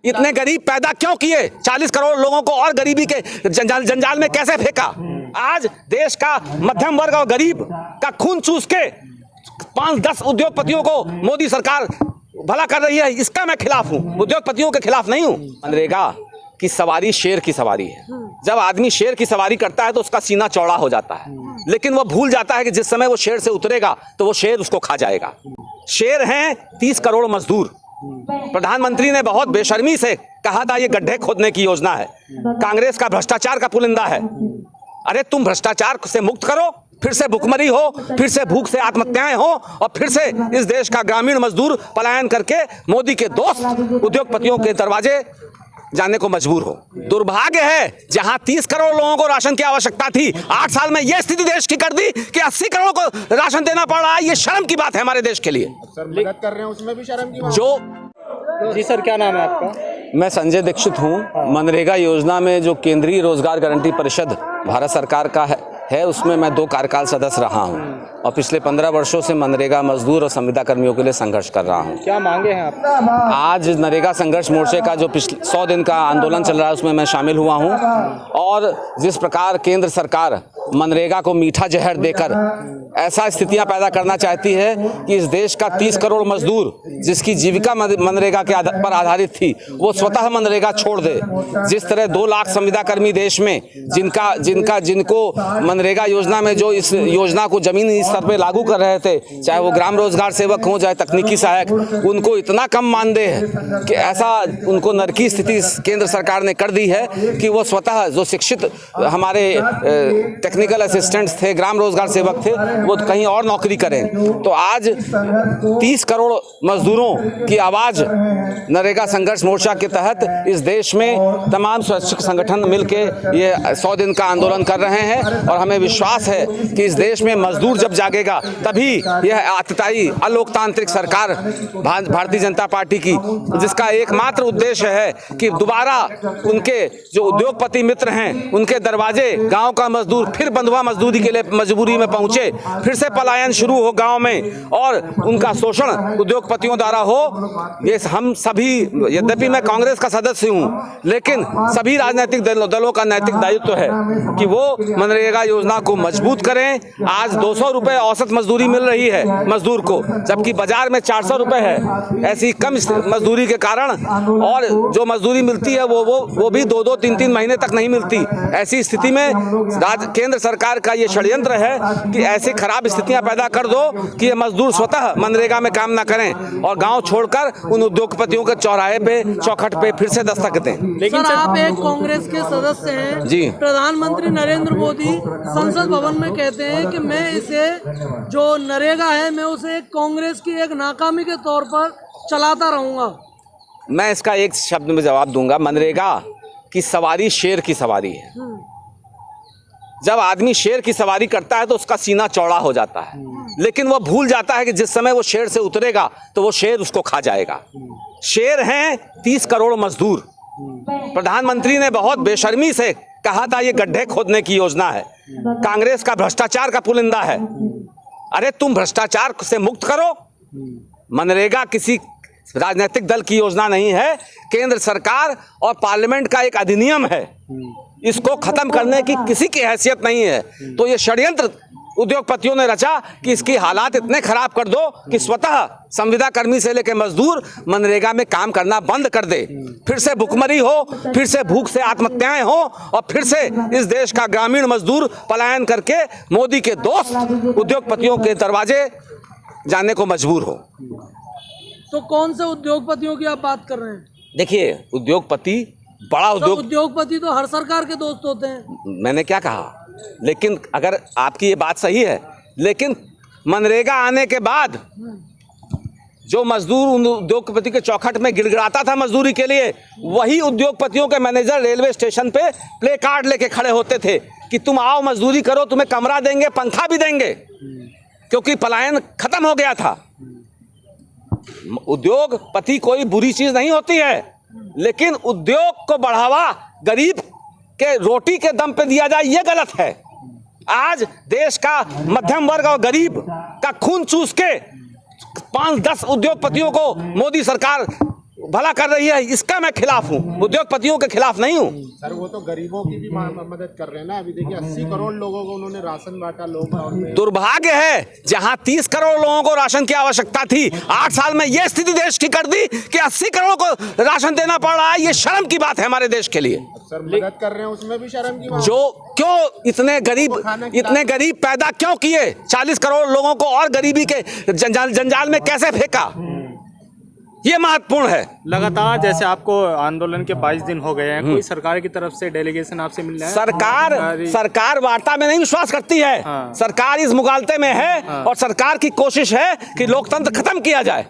इतने गरीब पैदा क्यों किए? 40 करोड़ लोगों को और गरीबी के जंजाल में कैसे फेंका? आज देश का मध्यम वर्ग और गरीब का खून चूस के 5-10 उद्योगपतियों को मोदी सरकार भला कर रही है। इसका मैं खिलाफ हूं, उद्योगपतियों के खिलाफ नहीं हूं। मनरेगा की सवारी शेर की सवारी है। जब आदमी शेर की सवारी करता है तो उसका सीना चौड़ा हो जाता है, लेकिन वो भूल जाता है कि जिस समय वो शेर से उतरेगा तो वो शेर उसको खा जाएगा। शेर हैं 30 करोड़ मजदूर। प्रधानमंत्री ने बहुत बेशर्मी से कहा था ये गड्ढे खोदने की योजना है, कांग्रेस का भ्रष्टाचार का पुलिंदा है। अरे तुम भ्रष्टाचार से मुक्त करो, फिर से भुखमरी हो, फिर से भूख से आत्महत्याएं हो, और फिर से इस देश का ग्रामीण मजदूर पलायन करके मोदी के दोस्त उद्योगपतियों के दरवाजे जाने को मजबूर हो। दुर्भाग्य है, जहां 30 करोड़ लोगों को राशन की आवश्यकता थी, 8 साल में यह स्थिति देश की कर दी कि 80 करोड़ को राशन देना पड़ रहा है। ये शर्म की बात है हमारे देश के लिए। सर मदद कर रहे हैं उसमें भी शर्म की बात। जो जी सर, क्या नाम है आपका? मैं संजय दीक्षित हूं। मनरेगा योजना में जो केंद्रीय रोजगार गारंटी परिषद भारत सरकार का है उसमें मैं 2 कार्यकाल सदस्य रहा हूं और पिछले 15 वर्षों से मनरेगा मजदूर और संविदा कर्मियों के लिए संघर्ष कर रहा हूं। क्या मांगे हैं आप? आज नरेगा संघर्ष मोर्चे का जो पिछले 100 दिन का आंदोलन चल रहा है उसमें मैं शामिल हुआ हूं, और जिस प्रकार केंद्र सरकार मनरेगा को मीठा जहर देकर ऐसा स्थितियां पैदा करना चाहती है कि इस देश का 30 करोड़ मजदूर जिसकी जीविका मनरेगा के पर आधारित थी वो स्वतः मनरेगा छोड़ दे। जिस तरह 2 लाख संविदा कर्मी देश में जिनको मनरेगा योजना में जो इस योजना को जमीनी स्तर पे लागू कर रहे थे, चाहे वो ग्राम रोजगार सेवक हों चाहे तकनीकी सहायक, उनको इतना कम मानदेय है कि ऐसा उनको नरकी स्थिति केंद्र सरकार ने कर दी है कि वो स्वतः जो शिक्षित हमारे टेक्निकल असिस्टेंट्स थे, ग्राम रोजगार सेवक थे, वो कहीं और नौकरी करें। तो आज 30 करोड़ मजदूरों की आवाज नरेगा संघर्ष मोर्चा के तहत इस देश में तमाम स्वैच्छिक संगठन मिलके ये 100 दिन का आंदोलन कर रहे हैं, और हमें विश्वास है कि इस देश में मजदूर जब जागेगा तभी यह आतताई अलोकतांत्रिक सरकार भारतीय जनता पार्टी की, जिसका एकमात्र उद्देश्य है कि दोबारा उनके जो उद्योगपति मित्र हैं उनके दरवाजे गांव का मजदूर फिर बंधुआ मजदूरी के लिए मजबूरी में पहुंचे, फिर से पलायन शुरू हो गांव में और उनका शोषण उद्योगपतियों द्वारा हो। ये हम सभी, यद्यपि मैं कांग्रेस का सदस्य हूं, लेकिन सभी राजनीतिक दलों का नैतिक दायित्व है कि वो मनरेगा योजना को मजबूत करें। आज 200 रुपए औसत मजदूरी मिल रही है मजदूर को, जबकि बाजार में 400 रुपए है। ऐसी कम मजदूरी के कारण, और जो मजदूरी मिलती है वो भी 2-2, 3-3 महीने तक नहीं मिलती। ऐसी स्थिति में केंद्र सरकार का ये षड्यंत्र है कि ऐसी खराब स्थितियां पैदा कर दो कि ये मजदूर स्वतः मनरेगा में काम ना करें और गांव छोड़कर उन उद्योगपतियों के चौराहे पे, चौखट पे फिर से दस्तक दें। लेकिन सर, आप एक कांग्रेस के सदस्य हैं जी। प्रधानमंत्री नरेंद्र मोदी संसद भवन में कहते हैं कि मैं इसे जो नरेगा है मैं उसे कांग्रेस की एक नाकामी के तौर पर चलाता रहूंगा। मैं इसका एक शब्द में जवाब दूंगा, मनरेगा की सवारी शेर की सवारी है। जब आदमी शेर की सवारी करता है तो उसका सीना चौड़ा हो जाता है, लेकिन वो भूल जाता है कि जिस समय वो शेर से उतरेगा तो वो शेर उसको खा जाएगा। शेर हैं 30 करोड़ मजदूर। प्रधानमंत्री ने बहुत बेशर्मी से कहा था ये गड्ढे खोदने की योजना है, कांग्रेस का भ्रष्टाचार का पुलिंदा है। अरे तुम भ्रष्टाचार से मुक्त करो। मनरेगा किसी राजनीतिक दल की योजना नहीं है, केंद्र सरकार और पार्लियामेंट का एक अधिनियम है। इसको खत्म करने की किसी की हैसियत नहीं है। तो ये षड्यंत्र उद्योगपतियों ने रचा कि इसकी हालात इतने खराब कर दो कि स्वतः संविदा कर्मी से लेकर मजदूर मनरेगा में काम करना बंद कर दे, फिर से भुखमरी हो, फिर से भूख से आत्महत्याएं हो, और फिर से इस देश का ग्रामीण मजदूर पलायन करके मोदी के दोस्त उद्योगपतियों के दरवाजे जाने को मजबूर हो। तो कौन से उद्योगपतियों की आप बात कर रहे हैं? देखिए, उद्योगपति बड़ा उद्योगपति तो हर सरकार के दोस्त होते हैं। मैंने क्या कहा, लेकिन अगर आपकी ये बात सही है, लेकिन मनरेगा आने के बाद जो मजदूर उन उद्योगपति के चौखट में गिड़गिड़ाता था मजदूरी के लिए, वही उद्योगपतियों के मैनेजर रेलवे स्टेशन पे प्ले कार्ड लेके खड़े होते थे कि तुम आओ मजदूरी करो, तुम्हें कमरा देंगे, पंखा भी देंगे, क्योंकि पलायन खत्म हो गया था। उद्योगपति कोई बुरी चीज नहीं होती है, लेकिन उद्योग को बढ़ावा गरीब के रोटी के दम पे दिया जाए ये गलत है। आज देश का मध्यम वर्ग और गरीब का खून चूस के 5-10 उद्योगपतियों को मोदी सरकार भला कर रही है, इसका मैं खिलाफ हूँ, उद्योगपतियों के खिलाफ नहीं हूँ। सर वो तो गरीबों की भी मदद कर रहे हैं ना। अभी देखिए 80 करोड़ लोगों को उन्होंने राशन बांटा। लॉकडाउन में दुर्भाग्य है, जहां 30 करोड़ लोगों को राशन की आवश्यकता थी, 8 साल में यह स्थिति देश की कर दी कि 80 करोड़ को राशन देना पड़ रहा है। ये शर्म की बात है हमारे देश के लिए। सर मदद कर रहे हैं, उसमें भी शर्म की बात। जो क्यों इतने गरीब पैदा क्यों किए? 40 करोड़ लोगों को और गरीबी के जंजाल में कैसे फेंका? ये महत्वपूर्ण है। लगातार जैसे आपको आंदोलन के 22 दिन हो गए हैं, कोई सरकार की तरफ से डेलीगेशन आपसे मिल रहा है? सरकार वार्ता में नहीं विश्वास करती है। हाँ। सरकार इस मुगालते में है और सरकार की कोशिश है कि लोकतंत्र खत्म किया जाए।